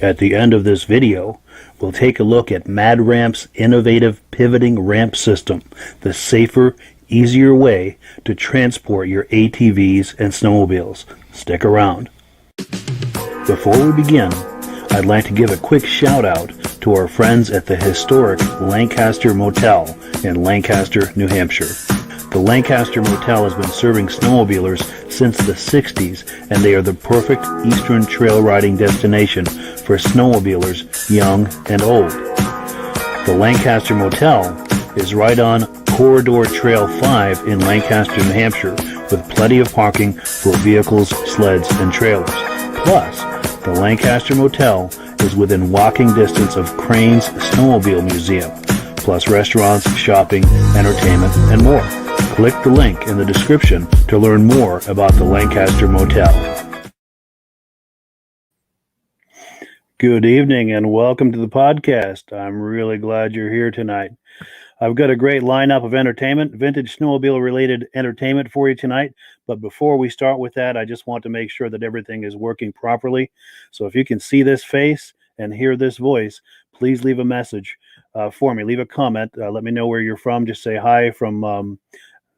At the end of this video, we'll take a look at MadRamp's innovative pivoting ramp system, the safer, easier way to transport your ATVs and snowmobiles. Stick around. Before we begin, I'd like to give a quick shout out to our friends at the historic Lancaster Motel in Lancaster, New Hampshire. The Lancaster Motel has been serving snowmobilers since the 60s, and they are the perfect eastern trail riding destination for snowmobilers young and old. The Lancaster Motel is right on Corridor Trail 5 in Lancaster, New Hampshire, with plenty of parking for vehicles, sleds, and trailers. Plus, the Lancaster Motel is within walking distance of Crane's Snowmobile Museum, plus restaurants, shopping, entertainment, and more. Click the link in the description to learn more about the Lancaster Motel. Good evening and welcome to the podcast. I'm really glad you're here tonight. I've got a great lineup of entertainment, vintage snowmobile related entertainment for you tonight. But before we start with that, I just want to make sure that everything is working properly. So if you can see this face and hear this voice, please leave a message for me. Leave a comment. Let me know where you're from. Just say hi from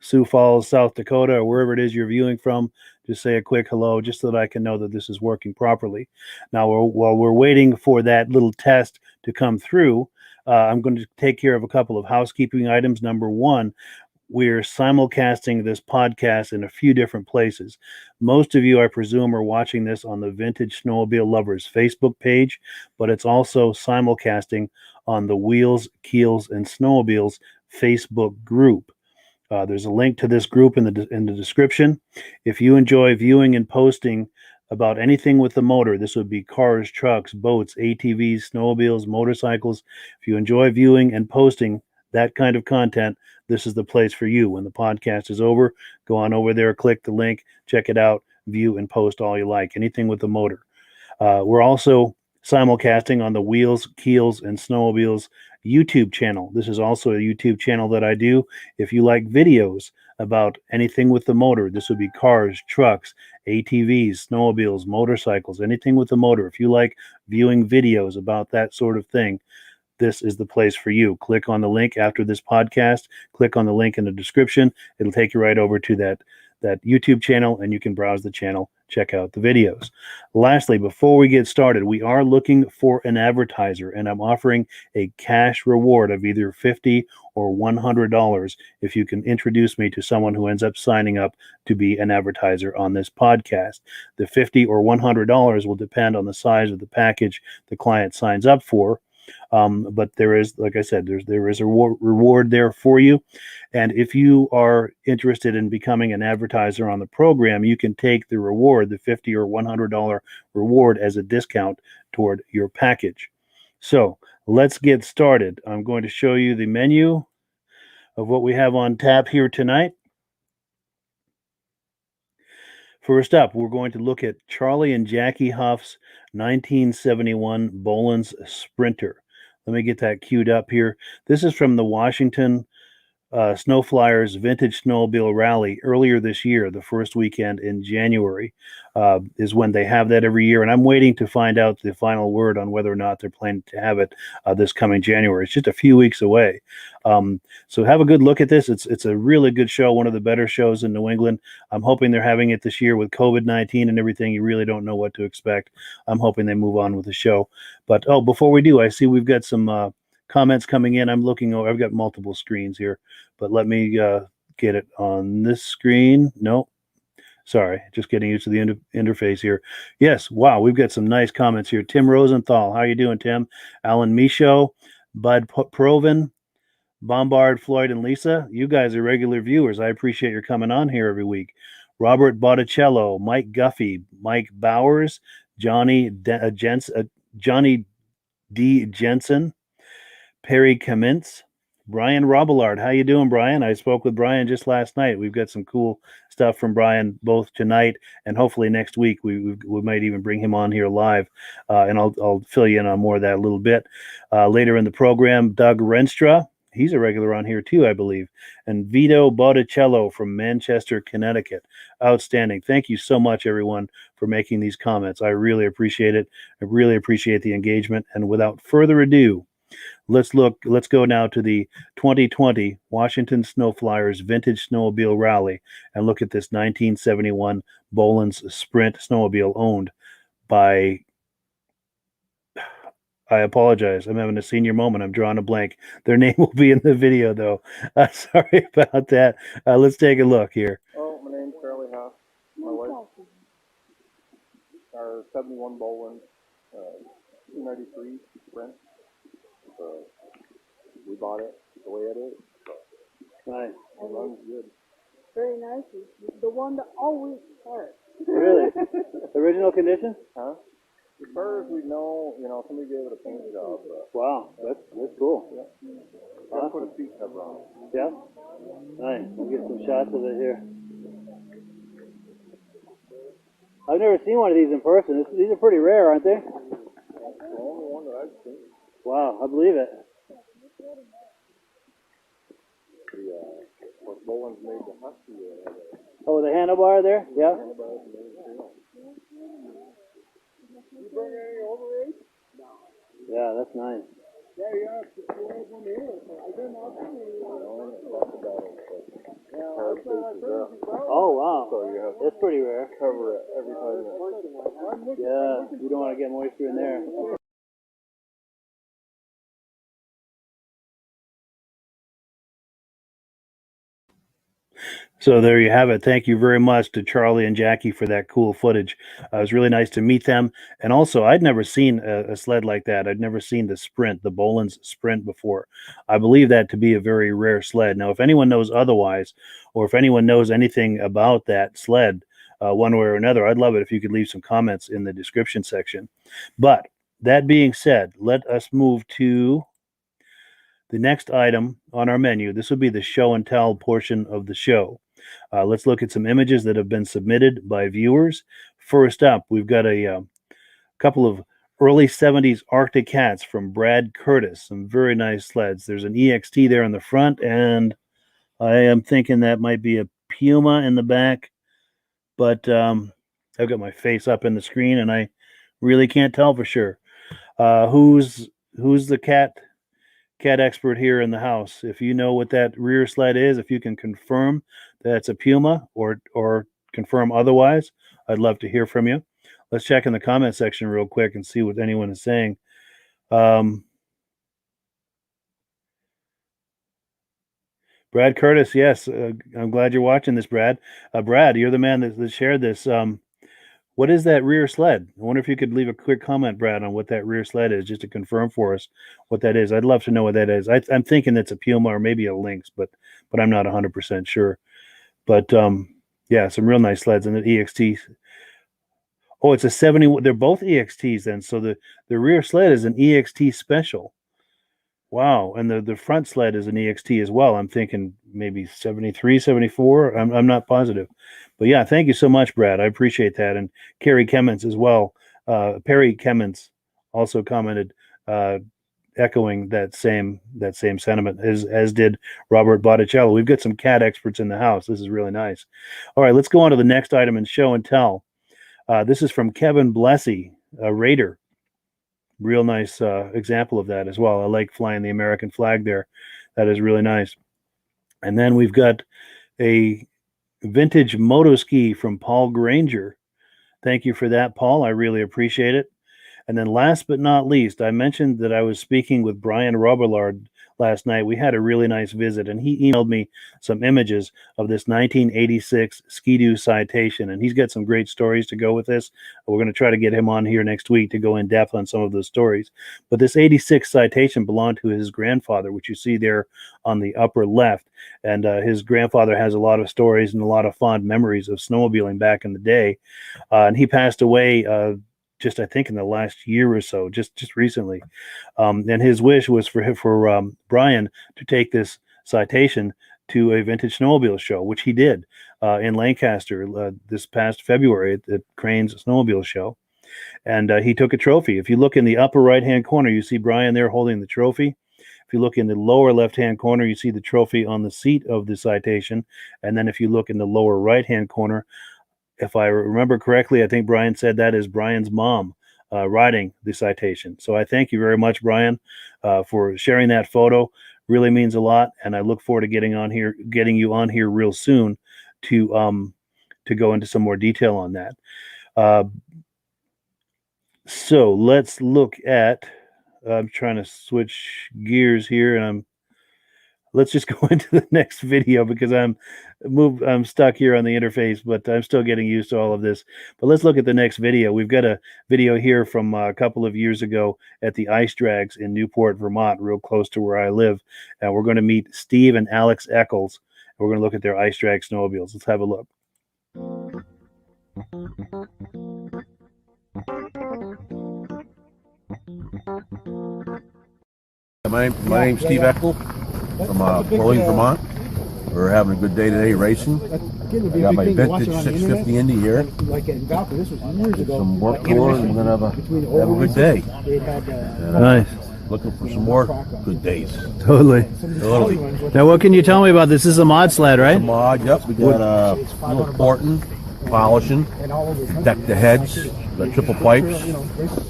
Sioux Falls, South Dakota, or wherever it is you're viewing from. Just say a quick hello, just so that I can know that this is working properly. Now, while we're waiting for that little test to come through, I'm going to take care of a couple of housekeeping items. Number one, we're simulcasting this podcast in a few different places. Most of you, I presume, are watching this on the Vintage Snowmobile Lovers Facebook page, but it's also simulcasting on the Wheels, Keels, and Snowmobiles Facebook group. There's a link to this group in the description. If you enjoy viewing and posting about anything with the motor, this would be cars, trucks, boats, ATVs, snowmobiles, motorcycles. If you enjoy viewing and posting that kind of content, this is the place for you. When the podcast is over, go on over there, click the link, check it out, view and post all you like, anything with the motor. We're also simulcasting on the Wheels, Keels, and Snowmobiles YouTube channel. This is also a YouTube channel that I do. If you like videos about anything with the motor, this would be cars, trucks, ATVs, snowmobiles, motorcycles, anything with the motor. If you like viewing videos about that sort of thing, this is the place for you. Click on the link after this podcast. Click on the link in the description. It'll take you right over to that YouTube channel, and you can browse the channel, check out the videos. Lastly, before we get started, we are looking for an advertiser, and I'm offering a cash reward of either $50 or $100 if you can introduce me to someone who ends up signing up to be an advertiser on this podcast. The $50 or $100 will depend on the size of the package the client signs up for. But there is, like I said, there is a reward there for you. And if you are interested in becoming an advertiser on the program, you can take the reward, the $50 or $100 reward, as a discount toward your package. So let's get started. I'm going to show you the menu of what we have on tap here tonight. First up, we're going to look at Charlie and Jackie Huff's 1971 Bolens Sprinter. Let me get that queued up here. This is from the Washington Snow Flyers Vintage Snowmobile Rally earlier this year. The first weekend in January is when they have that every year, and I'm waiting to find out the final word on whether or not they're planning to have it this coming January. It's just a few weeks away, so have a good look at this. It's a really good show, one of the better shows in New England. I'm hoping they're having it this year with COVID-19 and everything. You really don't know what to expect. I'm hoping they move on with the show. But before we do, I see we've got some comments coming in. I'm looking over. I've got multiple screens here, but let me get it on this screen. No, sorry, just getting used to the interface here. Yes, wow, we've got some nice comments here. Tim Rosenthal, how you doing, Tim? Alan Michaud, Bud Provin, Bombard, Floyd, and Lisa. You guys are regular viewers. I appreciate your coming on here every week. Robert Botticello, Mike Guffey, Mike Bowers, Johnny D. Jensen, Perry Kamintz, Brian Robillard. How you doing, Brian? I spoke with Brian just last night. We've got some cool stuff from Brian both tonight and hopefully next week. We might even bring him on here live, and I'll fill you in on more of that a little bit later in the program. Doug Renstra, he's a regular on here too, I believe, and Vito Botticello from Manchester, Connecticut. Outstanding. Thank you so much, everyone, for making these comments. I really appreciate it. I really appreciate the engagement. And without further ado, let's go now to the 2020 Washington Snow Flyers Vintage Snowmobile Rally and look at this 1971 Bolens Sprint snowmobile owned by, I apologize, I'm having a senior moment. I'm drawing a blank. Their name will be in the video, though. Sorry about that. Let's take a look here. Oh, my name's Charley Huff. My wife. Our 71 Bolens, 293 Sprint. We bought it the way it is. Nice. It runs good. Very nice. The one that always starts. Really? Original condition? Huh? As far as we know, somebody gave it a paint job. Wow, that's cool. Yeah. Gotta put a seat cover on it. Yeah? Nice. We'll get some shots of it here. I've never seen one of these in person. These are pretty rare, aren't they? That's the only one that I've seen. Wow, I believe it. What Bolens made the Husky. Oh, the handlebar there? Yeah? You bring any overage? No. Yeah, that's nice. Yeah, you have to go over here. I didn't know Oh, wow. So you have to That's pretty rare. cover it every time. Yeah, you don't want to get moisture in there. So there you have it. Thank you very much to Charlie and Jackie for that cool footage. It was really nice to meet them. And also, I'd never seen a sled like that. I'd never seen the Sprint, the Bolens Sprint before. I believe that to be a very rare sled. Now, if anyone knows otherwise, or if anyone knows anything about that sled, one way or another, I'd love it if you could leave some comments in the description section. But that being said, let us move to the next item on our menu. This will be the show and tell portion of the show. Let's look at some images that have been submitted by viewers. First up, we've got a couple of early 70s Arctic Cats from Brad Curtis. Some very nice sleds. There's an EXT there in the front, and I am thinking that might be a Puma in the back. But I've got my face up in the screen, and I really can't tell for sure. Who's the cat expert here in the house? If you know what that rear sled is, if you can confirm that it's a Puma or confirm otherwise, I'd love to hear from you. Let's check in the comment section real quick and see what anyone is saying. Brad Curtis, yes, I'm glad you're watching this, Brad. Brad, you're the man that shared this. What is that rear sled? I wonder if you could leave a quick comment, Brad, on what that rear sled is, just to confirm for us what that is. I'd love to know what that is. I'm thinking it's a Puma or maybe a Lynx, but I'm not 100% sure. But yeah, some real nice sleds. And the EXT. Oh, it's a 70. They're both EXTs then. So the rear sled is an EXT special. Wow. And the front sled is an EXT as well. I'm thinking maybe 73, 74. I'm not positive. But yeah, thank you so much, Brad. I appreciate that. And Carrie Kemmons as well. Perry Kemmons also commented, echoing that same sentiment, as did Robert Botticello. We've got some cat experts in the house. This is really nice. All right, let's go on to the next item in show and tell. This is from Kevin Blessy, a Raider. Real nice example of that as well. I like flying the American flag there. That is really nice. And then we've got a vintage moto ski from Paul Granger. Thank you for that, Paul. I really appreciate it. And then last but not least, I mentioned that I was speaking with Brian Robillard last night. We had a really nice visit, and he emailed me some images of this 1986 Ski-Doo Citation, and he's got some great stories to go with this. We're going to try to get him on here next week to go in depth on some of those stories. But this 86 Citation belonged to his grandfather, which you see there on the upper left. And his grandfather has a lot of stories and a lot of fond memories of snowmobiling back in the day. And he passed away just I think in the last year or so, just recently. And his wish was for Brian to take this Citation to a vintage snowmobile show, which he did in Lancaster this past February at Crane's Snowmobile Show. And he took a trophy. If you look in the upper right-hand corner, you see Brian there holding the trophy. If you look in the lower left-hand corner, you see the trophy on the seat of the Citation. And then if you look in the lower right-hand corner, if I remember correctly, I think Brian said that is Brian's mom riding the Citation. So I thank you very much, Brian, for sharing that photo. Really means a lot, and I look forward to getting you on here real soon to go into some more detail on that. So let's look at. I'm trying to switch gears here, and let's just go into the next video because I'm stuck here on the interface, but I'm still getting used to all of this. But let's look at the next video. We've got a video here from a couple of years ago at the Ice Drags in Newport, Vermont, real close to where I live. And we're going to meet Steve and Alex Eckles. We're going to look at their Ice Drag snowmobiles. Let's have a look. My name's Steve Eckle from Bolens, Vermont. We're having a good day today racing. I got my vintage 650 Indy here. Some work going, and we're gonna have a good day. And, Nice. Looking for some more good days. Totally. Now, what can you tell me about this? This is a mod sled, right? The mod, yep. We got a little Fortin, polishing, deck the heads, got triple pipes.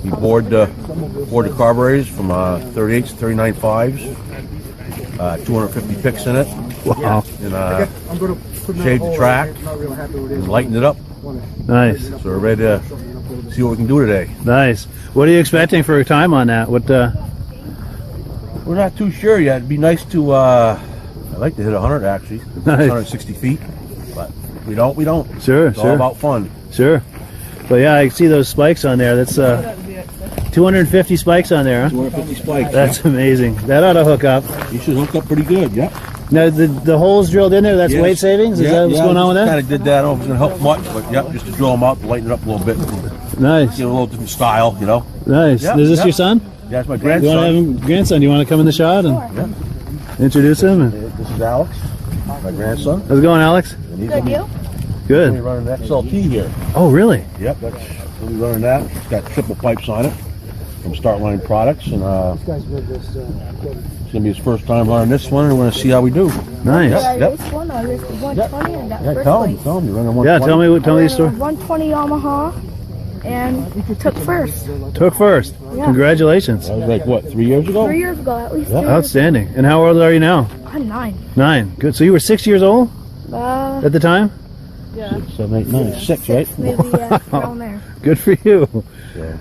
We bored the carburetors from 38s to 39.5s. 250 picks in it. Wow. And shaved the track and lightened it up. Nice. So we're ready to see what we can do today. Nice. What are you expecting for a time on that? What? We're not too sure yet. It'd be nice to. I'd like to hit 100 actually. Nice. 160 feet, but we don't. Sure. It's all about fun. Sure. But yeah, I see those spikes on there. That's 250 spikes on there, huh? 250 spikes. That's amazing. That ought to hook up. You should hook up pretty good. Yep. Now the holes drilled in there. That's weight savings. Is that what's going on with that? Kind of did that. I don't know if it's going to help much, but yep, just to drill them out, to lighten it up a little bit. Nice. Give it a little different style, you know. Nice. Yep, Is this your son? Yeah, it's my You grandson. want to have him, grandson? Do you want to come in the shot and introduce him? This is Alex, my grandson. How's it going, Alex? And he's going to be Good. running an XLT here. Oh, really? Yep, we'll be running that. It's got triple pipes on it from Start Line Products, and it's going to be his first time running this one, and we're going to see how we do. Nice. Yep. This one, I raced the 120 and got first Tell place. him. You're running 120. Yeah, tell me the story. 120 Yamaha and took first. Took first. Yeah. Congratulations. That was like, what, 3 years ago? 3 years ago, at least. Yeah. 3 years. Outstanding. And how old are you now? I'm 9. 9. Good. So you were 6 years old at the time? 6, 7, 8, 9, 6, right? Maybe around there. Good for you. Yeah.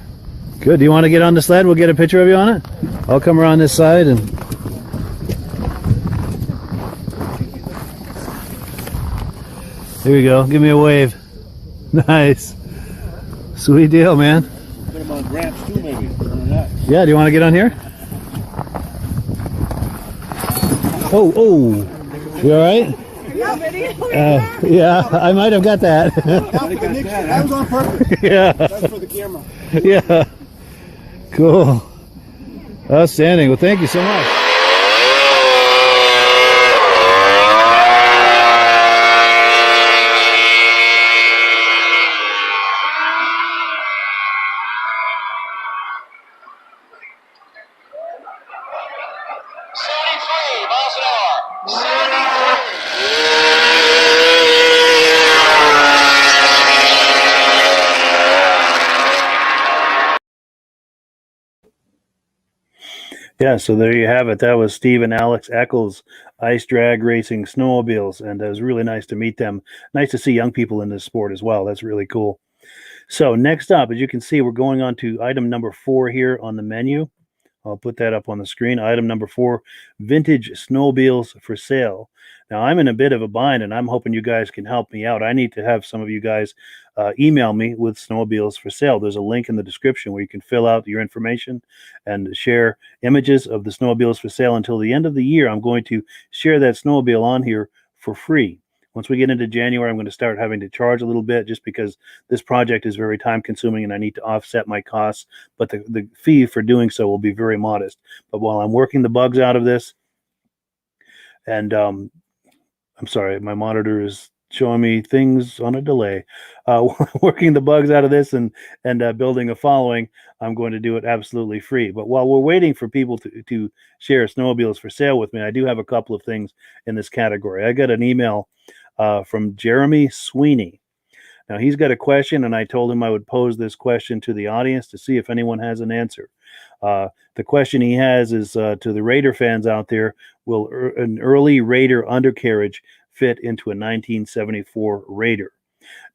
Good. Do you want to get on the sled? We'll get a picture of you on it. I'll come around this side and. Here we go. Give me a wave. Nice. Sweet deal, man. Put them on ramps too, maybe. Yeah, do you want to get on here? Oh, you all right? Yeah, I might have got that. That was on purpose. Yeah, That's for the camera. yeah. Cool. Outstanding. Well, thank you so much. Yeah, so there you have it. That was Steve and Alex Eckle's Ice Drag Racing Snowmobiles, and it was really nice to meet them. Nice to see young people in this sport as well. That's really cool. So next up, as you can see, we're going on to item number 4 here on the menu. I'll put that up on the screen. Item number 4, vintage snowmobiles for sale. Now, I'm in a bit of a bind, and I'm hoping you guys can help me out. I need to have some of you guys email me with snowmobiles for sale. There's a link in the description where you can fill out your information and share images of the snowmobiles for sale. Until the end of the year, I'm going to share that snowmobile on here for free. Once we get into January, I'm going to start having to charge a little bit just because this project is very time consuming and I need to offset my costs. But the fee for doing so will be very modest. But while I'm working the bugs out of this, and I'm sorry, my monitor is showing me things on a delay. Working the bugs out of this and building a following, I'm going to do it absolutely free. But while we're waiting for people to share snowmobiles for sale with me, I do have a couple of things in this category. I got an email from Jeremy Sweeney. Now, he's got a question, and I told him I would pose this question to the audience to see if anyone has an answer. The question he has is to the Raider fans out there, will an early Raider undercarriage fit into a 1974 Raider?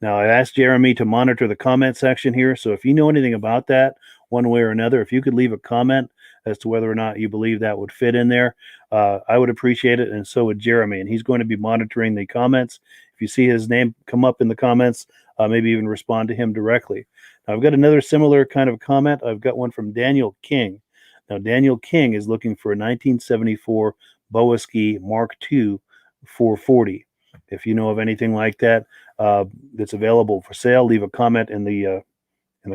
Now, I asked Jeremy to monitor the comment section here, so if you know anything about that, one way or another, if you could leave a comment as to whether or not you believe that would fit in there, I would appreciate it, and so would Jeremy, and he's going to be monitoring the comments. If you see his name come up in the comments, maybe even respond to him directly. Now, I've got another similar kind of comment. I've got one from Daniel King. Now, Daniel King is looking for a 1974 Boa Ski Mark II 440. If you know of anything like that that's available for sale, leave a comment in the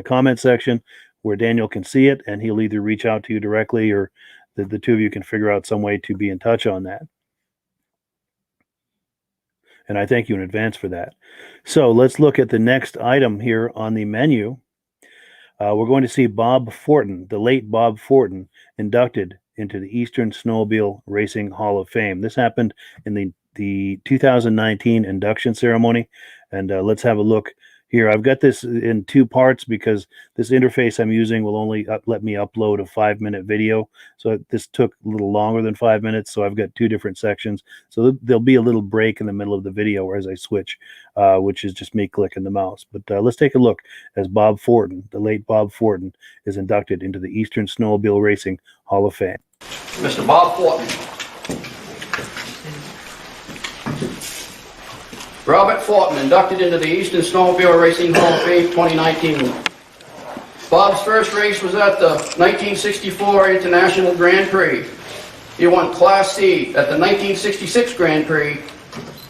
comment section where Daniel can see it, and he'll either reach out to you directly or the two of you can figure out some way to be in touch on that. And I thank you in advance for that. So let's look at the next item here on the menu. We're going to see Bob Fortin, the late Bob Fortin, inducted into the Eastern Snowmobile Racing Hall of Fame. This happened in the 2019 induction ceremony, and let's have a look here. I've got this in 2 parts because this interface I'm using will only let me upload a 5-minute video. So this took a little longer than 5 minutes. So I've got 2 different sections. So there'll be a little break in the middle of the video as I switch, which is just me clicking the mouse. But let's take a look as Bob Fortin, the late Bob Fortin, is inducted into the Eastern Snowmobile Racing Hall of Fame. Mr. Bob Fortin. Robert Fortin, inducted into the Eastern Snowmobile Racing Hall of Fame 2019. Bob's first race was at the 1964 International Grand Prix. He won Class C at the 1966 Grand Prix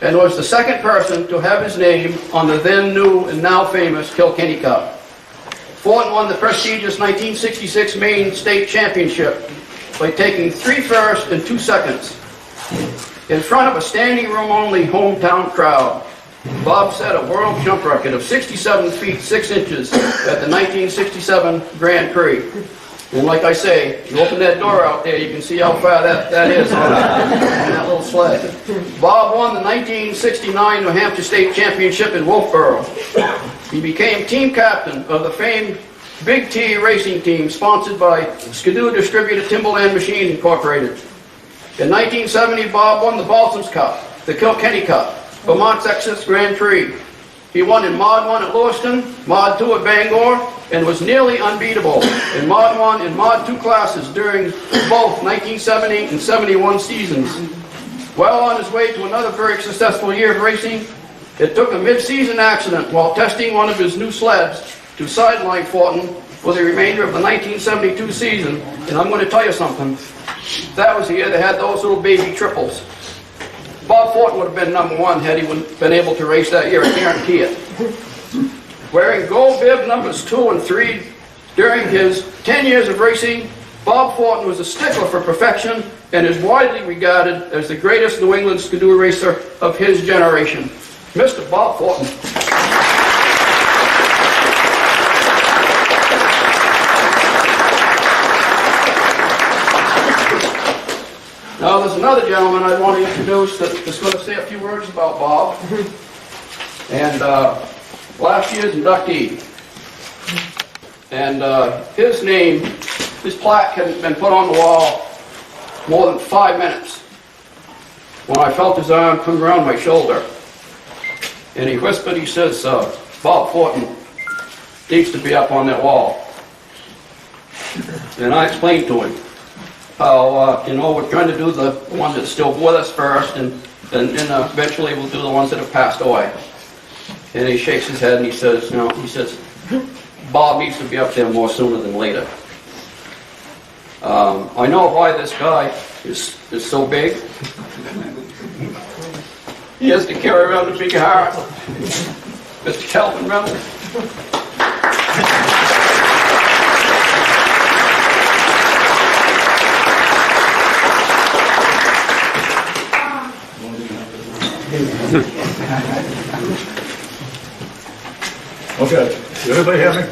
and was the second person to have his name on the then new and now famous Kilkenny Cup. Fortin won the prestigious 1966 Maine State Championship by taking 3 firsts and 2 seconds. In front of a standing room only hometown crowd, Bob set a world jump record of 67 feet 6 inches at the 1967 Grand Prix. And like I say, you open that door out there, you can see how far that is on that little sled. Bob won the 1969 New Hampshire State Championship in Wolfboro. He became team captain of the famed Big T racing team sponsored by Skidoo distributor Timberland Machine Incorporated. In 1970, Bob won the Bolens Cup, the Kilkenny Cup, Vermont's Texas Grand Prix. He won in Mod 1 at Lewiston, Mod 2 at Bangor, and was nearly unbeatable in Mod 1 and Mod 2 classes during both 1970 and 71 seasons. While on his way to another very successful year of racing, it took a mid-season accident while testing one of his new sleds to sideline Fortin for the remainder of the 1972 season. And I'm going to tell you something. That was the year they had those little baby triples. Bob Fortin would have been #1 had he been able to race that year, I guarantee it. Wearing gold bib numbers 2 and 3 during his 10 years of racing, Bob Fortin was a stickler for perfection and is widely regarded as the greatest New England skidoo racer of his generation. Mr. Bob Fortin. Now there's another gentleman I want to introduce that's going to say a few words about Bob. And last year's inductee. And his name, his plaque hadn't been put on the wall more than 5 minutes when I felt his arm come around my shoulder. And he whispered, he says, Bob Fortin needs to be up on that wall. And I explained to him how, we're trying to do the ones that's still with us first, and eventually we'll do the ones that have passed away. And he shakes his head and he says, Bob needs to be up there more sooner than later. I know why this guy is so big. He has to carry around a big heart. Mr. Calvin Reynolds. Okay, did everybody hear me?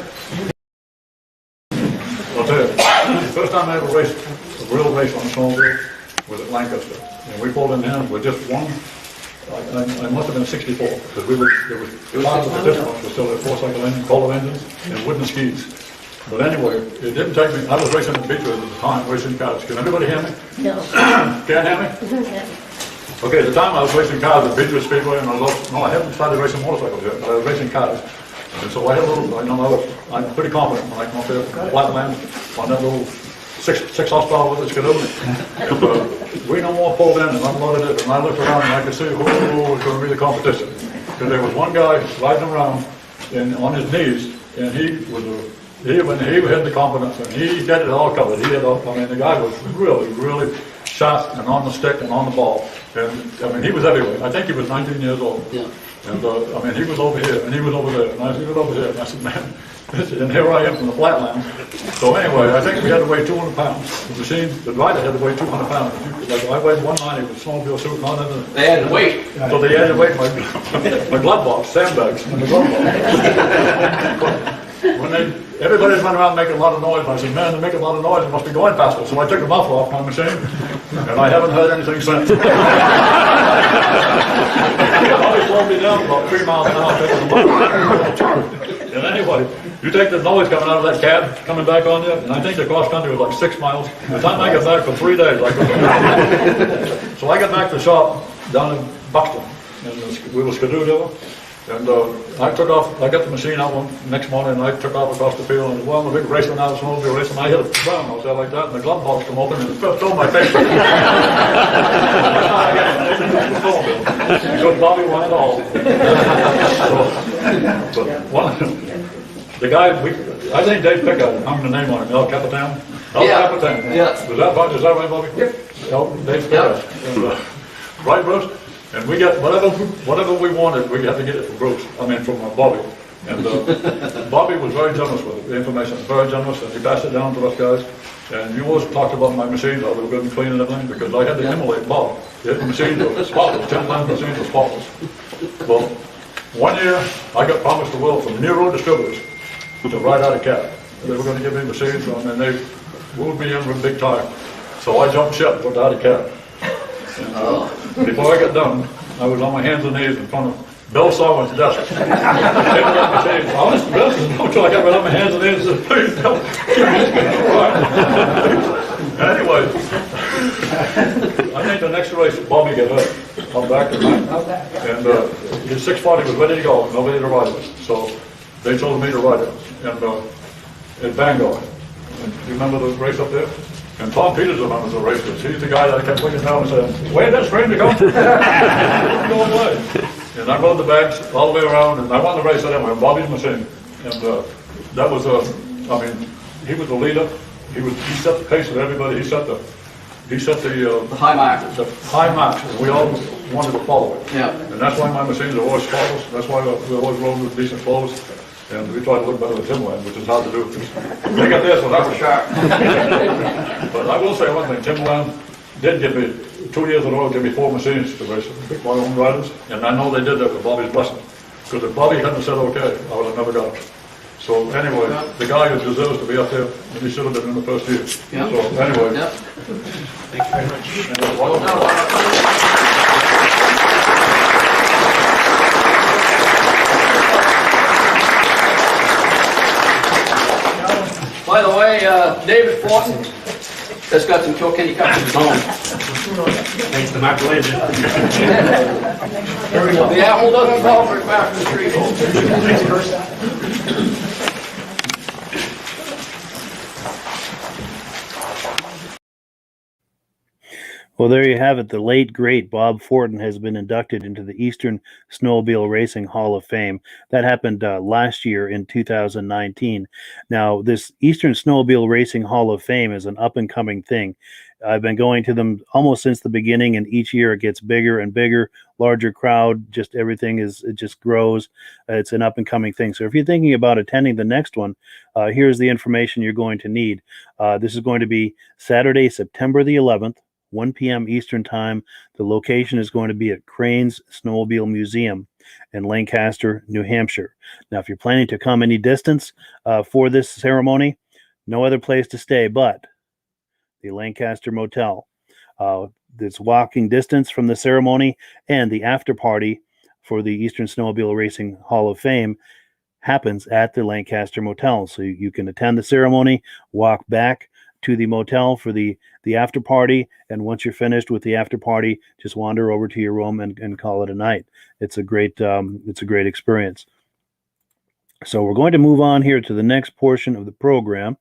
I'll tell you, the first time I ever raced a real race on a snowmobile was at Lancaster. And we pulled in there with just one, I must have been 64, because there was part of the distance was still a 4-cycle engine, Kohler engines, and wooden skis. But anyway, it didn't take me, I was racing in Beechwood at the time, racing cars. Can everybody hear me? No. Can't hear me? Okay, at the time I was racing cars at Beechwood Speedway, and I haven't started racing motorcycles yet, but I was racing cars. And so I had a little, I'm pretty confident when I come up there, flatland, on that little 6 horsepower with the skidoo. And we no more pulled in and unloaded it, and I looked around and I could see who was going to be the competition. Because there was one guy riding around on his knees, and he had the confidence, and he got it all covered. The guy was really, really sharp and on the stick and on the ball. And he was heavyweight. I think he was 19 years old. Yeah. And he was over here, and he was over there, and he was over here, and I said, man, and here I am from the flatland. So anyway, I think we had to weigh 200 pounds. The rider had to weigh 200 pounds. Like I weighed 190 with snowmobile suit and all that. They had to wait. So they had to weigh my glove box, sandbags, in the glove box. Everybody's running around making a lot of noise, and I said, man, they're making a lot of noise, it must be going faster. So I took the muffler off my machine, and I haven't heard anything since. He always slowed me down about 3 miles an hour taking the muffler. And anyway, you take the noise coming out of that cab, coming back on you, and I think the cross country was like 6 miles. By the time I got back for 3 days, so I got back to the shop down in Buxton, and we were skidoo dealer. And I took off, I got the machine out next morning, and I took off across the field, and the big racer now, the snowmobile race, and I hit a brown, I was there like that, and the glove box come open, and it fell on my face. Because Bobby won it all. The guy, I think Dave Pickard hung the name on him, El Capitan. El Capitan. Yeah. Is that right, Bobby? Yep. Dave Pickard. Yeah. Right, Bruce? And we got whatever we wanted, we had to get it from Bobby. And Bobby was very generous with the information, very generous, and he passed it down to us guys. And you always talked about my machines, how they were good and clean and everything, because I had to emulate Bob. The machines were spotless, 10 times machines were spotless. Well, one year, I got promised the world from Nero Distributors to ride out a cab. They were going to give me machines, and they moved me in for a big time. So I jumped ship and went out a cab. And, before I got done, I was on my hands and knees in front of Bill Sawin's desk. Honest, until I got right on my hands and knees and said, please, Bill. Anyway, I think the next race, Bobby got hurt. I'm back tonight. And his 640 was ready to go, nobody to ride it. So they told me to ride it. And in Bangor. And you remember the race up there? And Tom Peters remembers the race. He's the guy that I kept looking down and saying, where'd that screen to go? Go away. And I rode the bags all the way around, and I won the race anyway, on Bobby's machine. And that was I mean, he was the leader. He set the pace with everybody. He set the high mark. The high marks, and we all wanted to follow it. Yeah. And that's why my machines are always spotless. That's why we always rode with decent flows. And we try to look better than Timberland, which is hard to do. They got this one, that was sharp. But I will say one thing, Timberland did give me, 2 years in a row, give me 4 machines to race, pick my own riders. And I know they did that with Bobby's blessing. Because if Bobby hadn't said okay, I would have never got it. So anyway, the guy who deserves to be up there, and he should have been in the first year. Yeah. So anyway. Yeah. Thank you very much. By the way, David Fortin has got some Kilkenny cups of his own. Thanks to Mark Bolens. The apple doesn't fall very far from the tree. Well, there you have it. The late, great Bob Fortin has been inducted into the Eastern Snowmobile Racing Hall of Fame. That happened last year in 2019. Now, this Eastern Snowmobile Racing Hall of Fame is an up-and-coming thing. I've been going to them almost since the beginning, and each year it gets bigger and bigger, larger crowd, just everything it just grows. It's an up-and-coming thing. So if you're thinking about attending the next one, here's the information you're going to need. This is going to be Saturday, September the 11th. 1 p.m. Eastern Time. The location is going to be at Crane's Snowmobile Museum in Lancaster, New Hampshire. Now, if you're planning to come any distance for this ceremony, no other place to stay but the Lancaster Motel. It's walking distance from the ceremony, and the after party for the Eastern Snowmobile Racing Hall of Fame happens at the Lancaster Motel. So you can attend the ceremony, walk back to the motel for the after party, and once you're finished with the after party, just wander over to your room and call it a night. It's a great experience. So we're going to move on here to the next portion of the program.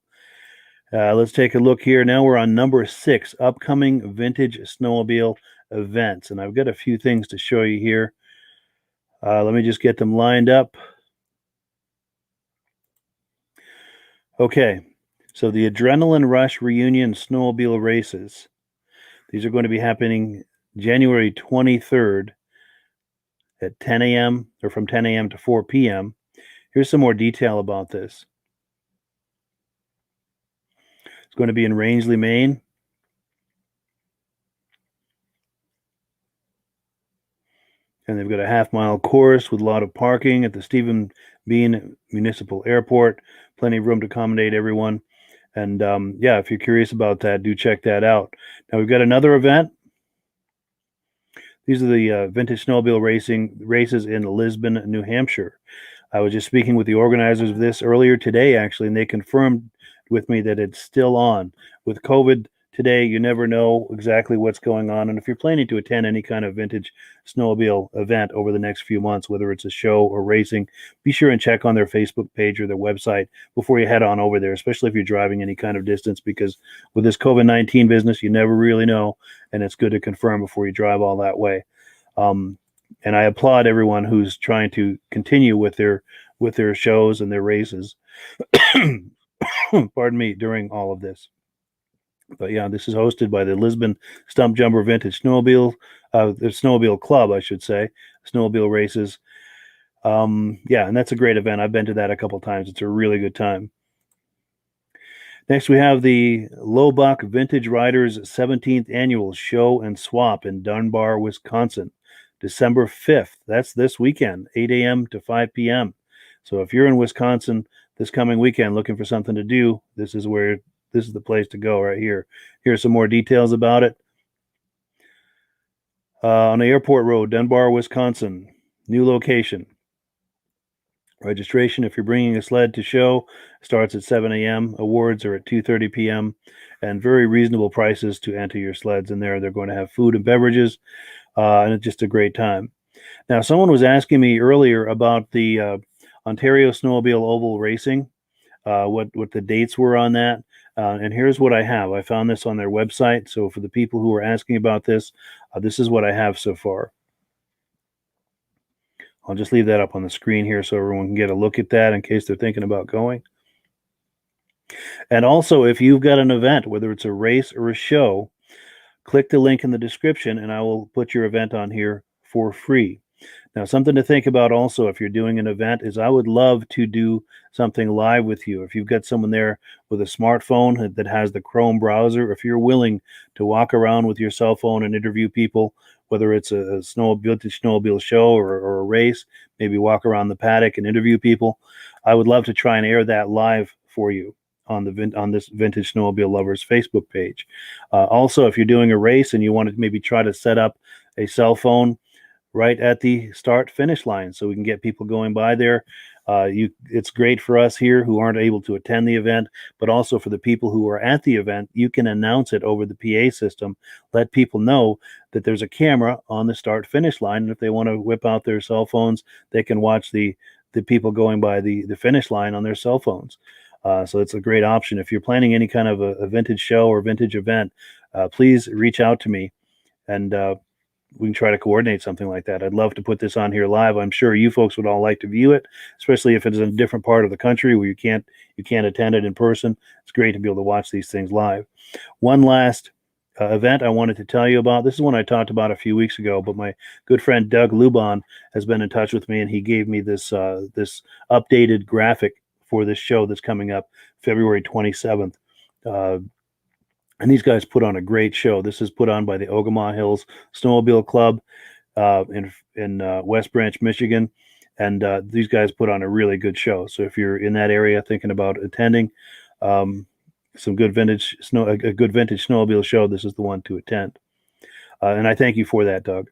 Let's take a look here. Now we're on number 6, upcoming vintage snowmobile events, and I've got a few things to show you here. Let me just get them lined up. Okay. So the Adrenaline Rush Reunion Snowmobile Races. These are going to be happening January 23rd at 10 a.m. or from 10 a.m. to 4 p.m. Here's some more detail about this. It's going to be in Rangeley, Maine. And they've got a half-mile course with a lot of parking at the Stephen Bean Municipal Airport. Plenty of room to accommodate everyone. And yeah, if you're curious about that, do check that out. Now we've got another event. These are the vintage snowmobile races in Lisbon, New Hampshire. I was just speaking with the organizers of this earlier today, actually, and they confirmed with me that it's still on. With COVID today, you never know exactly what's going on. And if you're planning to attend any kind of vintage snowmobile event over the next few months, whether it's a show or racing, be sure and check on their Facebook page or their website before you head on over there, especially if you're driving any kind of distance, because with this COVID-19 business, you never really know, and it's good to confirm before you drive all that way. And I applaud everyone who's trying to continue with their shows and their races, pardon me, during all of this. But yeah, this is hosted by the Lisbon Stump Jumper Vintage Snowmobile, the Snowmobile Club, I should say, Snowmobile Races. Yeah, and that's a great event. I've been to that a couple times. It's a really good time. Next, we have the Lowbuck Vintage Riders 17th Annual Show and Swap in Dunbar, Wisconsin, December 5th. That's this weekend, 8 a.m. to 5 p.m. So if you're in Wisconsin this coming weekend looking for something to do, this is the place to go right here. Here's some more details about it. On the Airport Road, Dunbar, Wisconsin. New location. Registration, if you're bringing a sled to show, starts at 7 a.m. Awards are at 2:30 p.m. And very reasonable prices to enter your sleds in there. They're going to have food and beverages, and it's just a great time. Now, someone was asking me earlier about the Ontario Snowmobile Oval Racing, what the dates were on that. And here's what I have. I found this on their website. So for the people who are asking about this, this is what I have so far. I'll just leave that up on the screen here so everyone can get a look at that in case they're thinking about going. And also, if you've got an event, whether it's a race or a show, click the link in the description and I will put your event on here for free. Now, something to think about also if you're doing an event is I would love to do something live with you. If you've got someone there with a smartphone that has the Chrome browser, if you're willing to walk around with your cell phone and interview people, whether it's a vintage snowmobile show or a race, maybe walk around the paddock and interview people, I would love to try and air that live for you on this Vintage Snowmobile Lovers Facebook page. Also, if you're doing a race and you want to maybe try to set up a cell phone right at the start finish line so we can get people going by there. It's great for us here who aren't able to attend the event, but also for the people who are at the event. You can announce it over the PA system, let people know that there's a camera on the start finish line, and if they want to whip out their cell phones, they can watch the people going by the finish line on their cell phones. So it's a great option. If you're planning any kind of a vintage show or vintage event, please reach out to me, and we can try to coordinate something like that. I'd love to put this on here live. I'm sure you folks would all like to view it, especially if it's in a different part of the country where you can't attend it in person. It's great to be able to watch these things live. One last event I wanted to tell you about. This is one I talked about a few weeks ago, but my good friend Doug Lubon has been in touch with me, and he gave me this this updated graphic for this show that's coming up February 27th. And these guys put on a great show. This is put on by the Ogama Hills Snowmobile Club in West Branch, Michigan. And these guys put on a really good show. So if you're in that area thinking about attending a good vintage snowmobile show, this is the one to attend. And I thank you for that, Doug.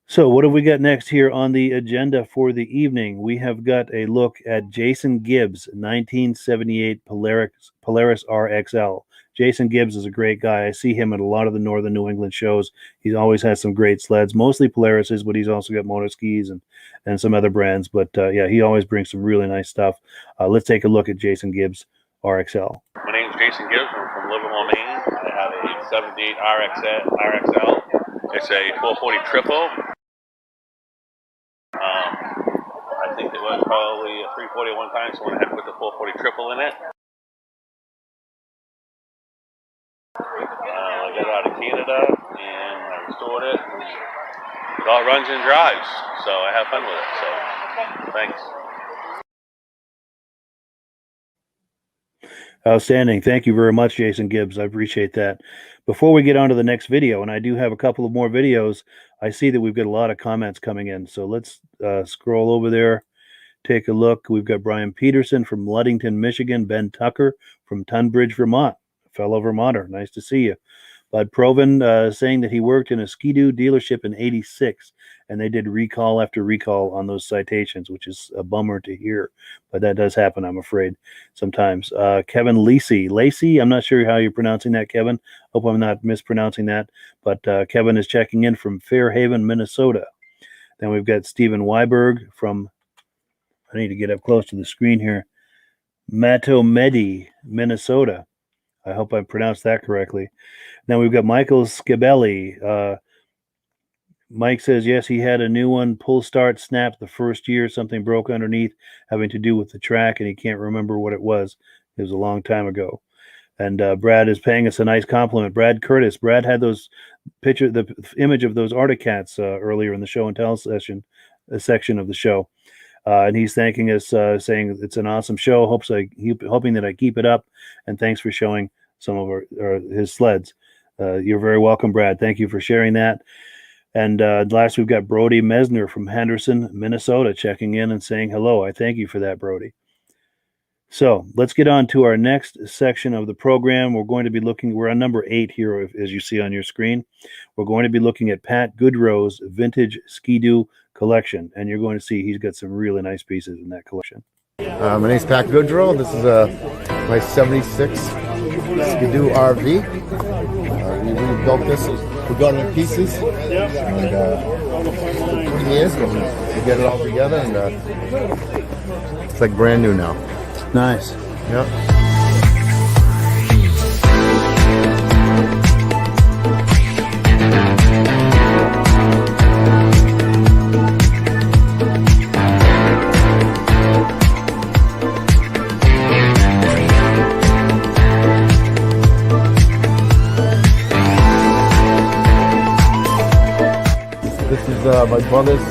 So what have we got next here on the agenda for the evening? We have got a look at Jason Gibbs, 1978 Polaris RXL. Jason Gibbs is a great guy. I see him at a lot of the Northern New England shows. He's always had some great sleds, mostly Polarises, but he's also got motor skis and some other brands. But yeah, he always brings some really nice stuff. Let's take a look at Jason Gibbs RXL. My name is Jason Gibbs. I'm from Livermore, Maine. I have a 78 RXL. It's a 440 triple. I think it was probably a 340 at one time, so I went ahead and put the 440 triple in it. I got it out of Canada and I restored it. It all runs and drives, so I have fun with it. So, thanks. Outstanding. Thank you very much, Jason Gibbs. I appreciate that. Before we get on to the next video, and I do have a couple of more videos, I see that we've got a lot of comments coming in. So let's scroll over there, take a look. We've got Brian Peterson from Ludington, Michigan, Ben Tucker from Tunbridge, Vermont, a fellow Vermonter. Nice to see you. Bud Proven saying that he worked in a Ski-Doo dealership in '86, and they did recall after recall on those citations, which is a bummer to hear. But that does happen, I'm afraid, sometimes. Kevin Lacey, I'm not sure how you're pronouncing that, Kevin. Hope I'm not mispronouncing that. But Kevin is checking in from Fairhaven, Minnesota. Then we've got Stephen Weiberg from, I need to get up close to the screen here, Matomedi, Minnesota. I hope I pronounced that correctly. Now we've got Michael Scabelli. Mike says, yes, he had a new one. Pull start snapped the first year. Something broke underneath having to do with the track, and he can't remember what it was. It was a long time ago. And Brad is paying us a nice compliment. Brad Curtis. Brad had the image of those Arctic cats earlier in the show and tell section of the show. And he's thanking us, saying it's an awesome show. Hoping that I keep it up. And thanks for showing some of his sleds. You're very welcome, Brad. Thank you for sharing that. And last, we've got Brody Mesner from Henderson, Minnesota, checking in and saying hello. I thank you for that, Brody. So let's get on to our next section of the program. We're on number 8 here, as you see on your screen. We're going to be looking at Pat Goudreault's vintage Ski-Doo collection. And you're going to see he's got some really nice pieces in that collection. My name's Pat Goudreault. This is my 76 Ski-Doo RV. We rebuilt this. We got it in pieces. And 20 years ago, we get it all together, and it's like brand new now. Nice. Yep. This is my brother's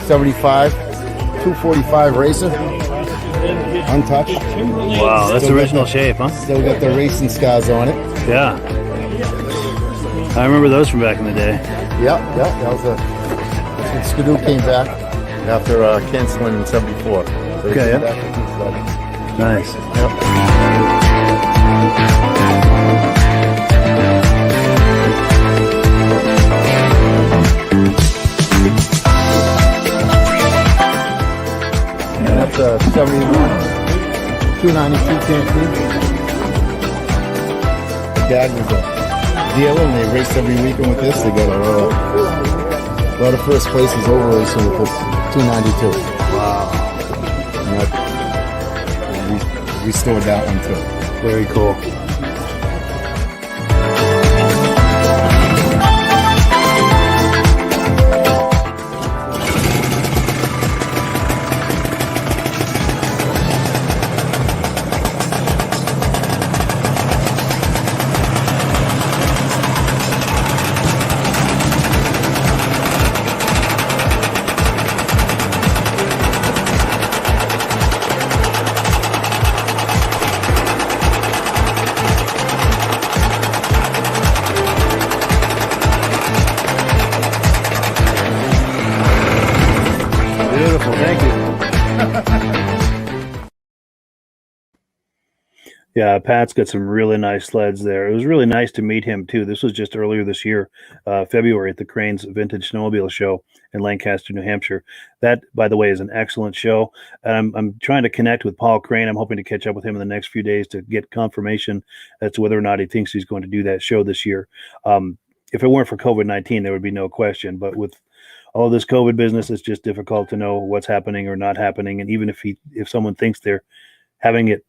75 245 racer, untouched. Wow, that's original shape, huh? Still got the racing scars on it. Yeah. I remember those from back in the day. Yep. That was when Skidoo came back after canceling in '74. So Okay, yeah. Back with these sleds. Nice. Yep. And that's a 71 292 Canteen. My dad was a dealer and they raced every weekend with this. They got a lot of first places over racing with this 292. Wow. And we restored that one too. Very cool. Beautiful, thank you. Yeah, Pat's got some really nice sleds there. It was really nice to meet him too. This was just earlier this year, February, at the Cranes Vintage Snowmobile Show in Lancaster, New Hampshire. That, by the way, is an excellent show. I'm trying to connect with Paul Crane. I'm hoping to catch up with him in the next few days to get confirmation as to whether or not he thinks he's going to do that show this year. If it weren't for COVID-19, there would be no question. But with all this COVID business, it's just difficult to know what's happening or not happening. And even if someone thinks they're having it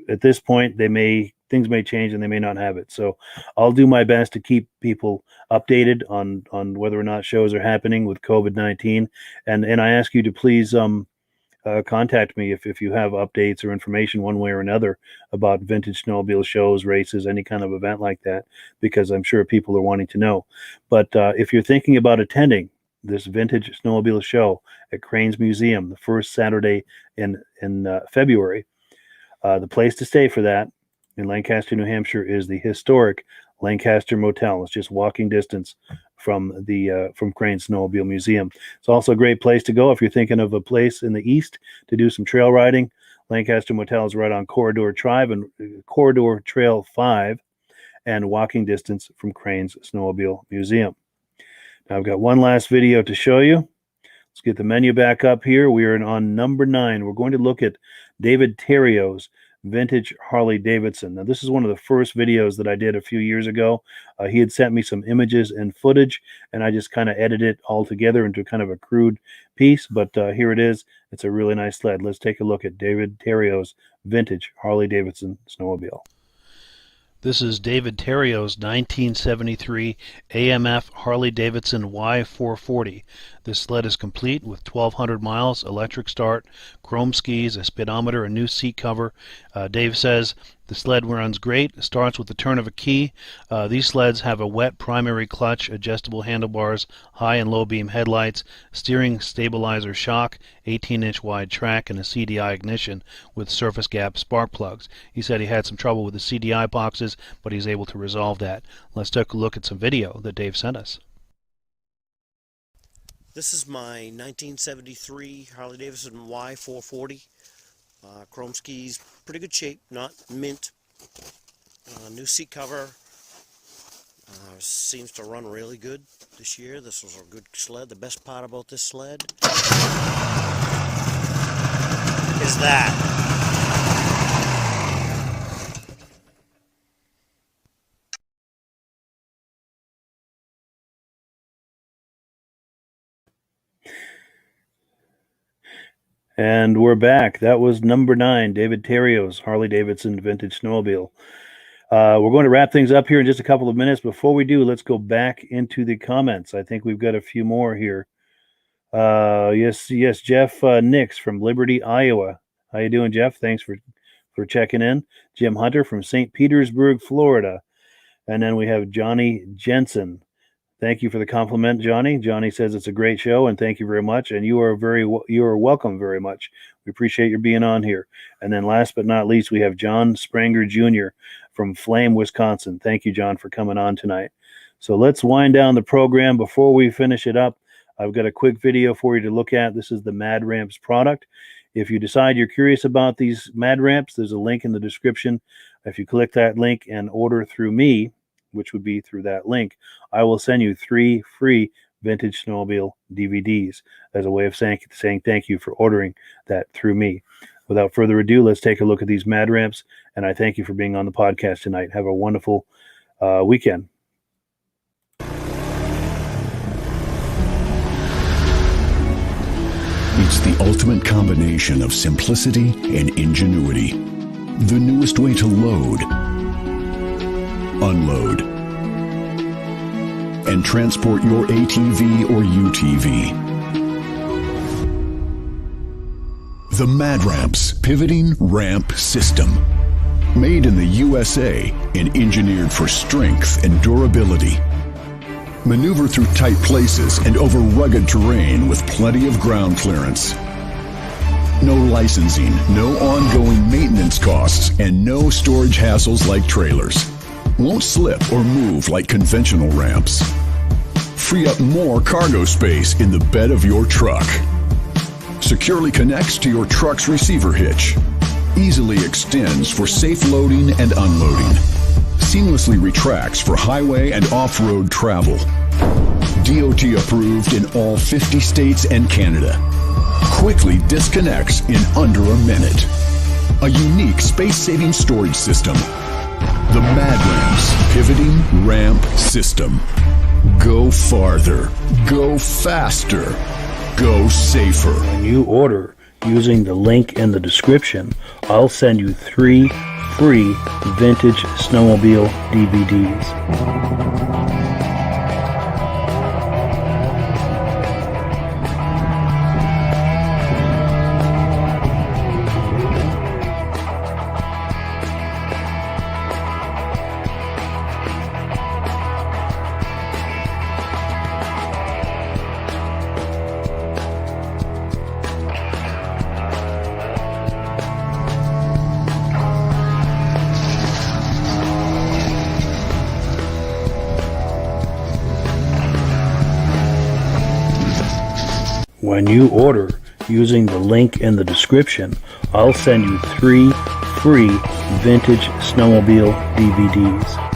at this point, things may change and they may not have it. So I'll do my best to keep people updated on whether or not shows are happening with COVID-19. And I ask you to please contact me if you have updates or information one way or another about vintage snowmobile shows, races, any kind of event like that, because I'm sure people are wanting to know. But if you're thinking about attending this vintage snowmobile show at Cranes Museum the first Saturday in February, the place to stay for that in Lancaster, New Hampshire is the historic Lancaster Motel. It's just walking distance from Cranes Snowmobile Museum. It's also a great place to go if you're thinking of a place in the east to do some trail riding. Lancaster Motel is right on Corridor Trail 5 and walking distance from Cranes Snowmobile Museum. Now I've got one last video to show you. Let's get the menu back up here. We are on number 9. We're going to look at David Theriaults' vintage Harley Davidson. Now, this is one of the first videos that I did a few years ago. He had sent me some images and footage, and I just kind of edited it all together into kind of a crude piece. But here it is. It's a really nice sled. Let's take a look at David Theriaults' vintage Harley Davidson snowmobile. This is David Theriaults' 1973 AMF Harley Davidson Y440. This sled is complete with 1,200 miles, electric start, chrome skis, a speedometer, a new seat cover. Dave says the sled runs great. It starts with the turn of a key. These sleds have a wet primary clutch, adjustable handlebars, high and low beam headlights, steering stabilizer shock, 18-inch wide track, and a CDI ignition with surface gap spark plugs. He said he had some trouble with the CDI boxes, but he's able to resolve that. Let's take a look at some video that Dave sent us. This is my 1973 Harley Davidson Y440. Chrome skis, pretty good shape, not mint. New seat cover. Seems to run really good this year. This was a good sled. The best part about this sled is that. And we're back. That was number 9, David Theriaults' Harley Davidson vintage snowmobile. We're going to wrap things up here in just a couple of minutes. Before we do, let's go back into the comments. I think we've got a few more here. Yes, Jeff Nix from Liberty, Iowa. How you doing, Jeff? Thanks for checking in. Jim Hunter from St. Petersburg, Florida. And then we have Johnny Jensen. Thank you for the compliment, Johnny. Johnny says it's a great show, and thank you very much. And you are welcome very much. We appreciate your being on here. And then last but not least, we have John Spranger Jr. from Flame, Wisconsin. Thank you, John, for coming on tonight. So let's wind down the program. Before we finish it up, I've got a quick video for you to look at. This is the Mad Ramps product. If you decide you're curious about these Mad Ramps, there's a link in the description. If you click that link and order through me, which would be through that link, I will send you 3 free Vintage Snowmobile DVDs as a way of saying thank you for ordering that through me. Without further ado, let's take a look at these Mad Ramps, and I thank you for being on the podcast tonight. Have a wonderful weekend. It's the ultimate combination of simplicity and ingenuity. The newest way to load, unload, and transport your ATV or UTV. The Mad Ramps Pivoting Ramp System. Made in the USA and engineered for strength and durability. Maneuver through tight places and over rugged terrain with plenty of ground clearance. No licensing, no ongoing maintenance costs, and no storage hassles like trailers. Won't slip or move like conventional ramps. Free up more cargo space in the bed of your truck. Securely connects to your truck's receiver hitch. Easily extends for safe loading and unloading. Seamlessly retracts for highway and off-road travel. DOT approved in all 50 states and Canada. Quickly disconnects in under a minute. A unique space-saving storage system. The Mad Ramps Pivoting Ramp System. Go farther. Go faster. Go safer. When you order using the link in the description, I'll send you 3 free Vintage Snowmobile DVDs. When you order using the link in the description, I'll send you 3 free Vintage Snowmobile DVDs.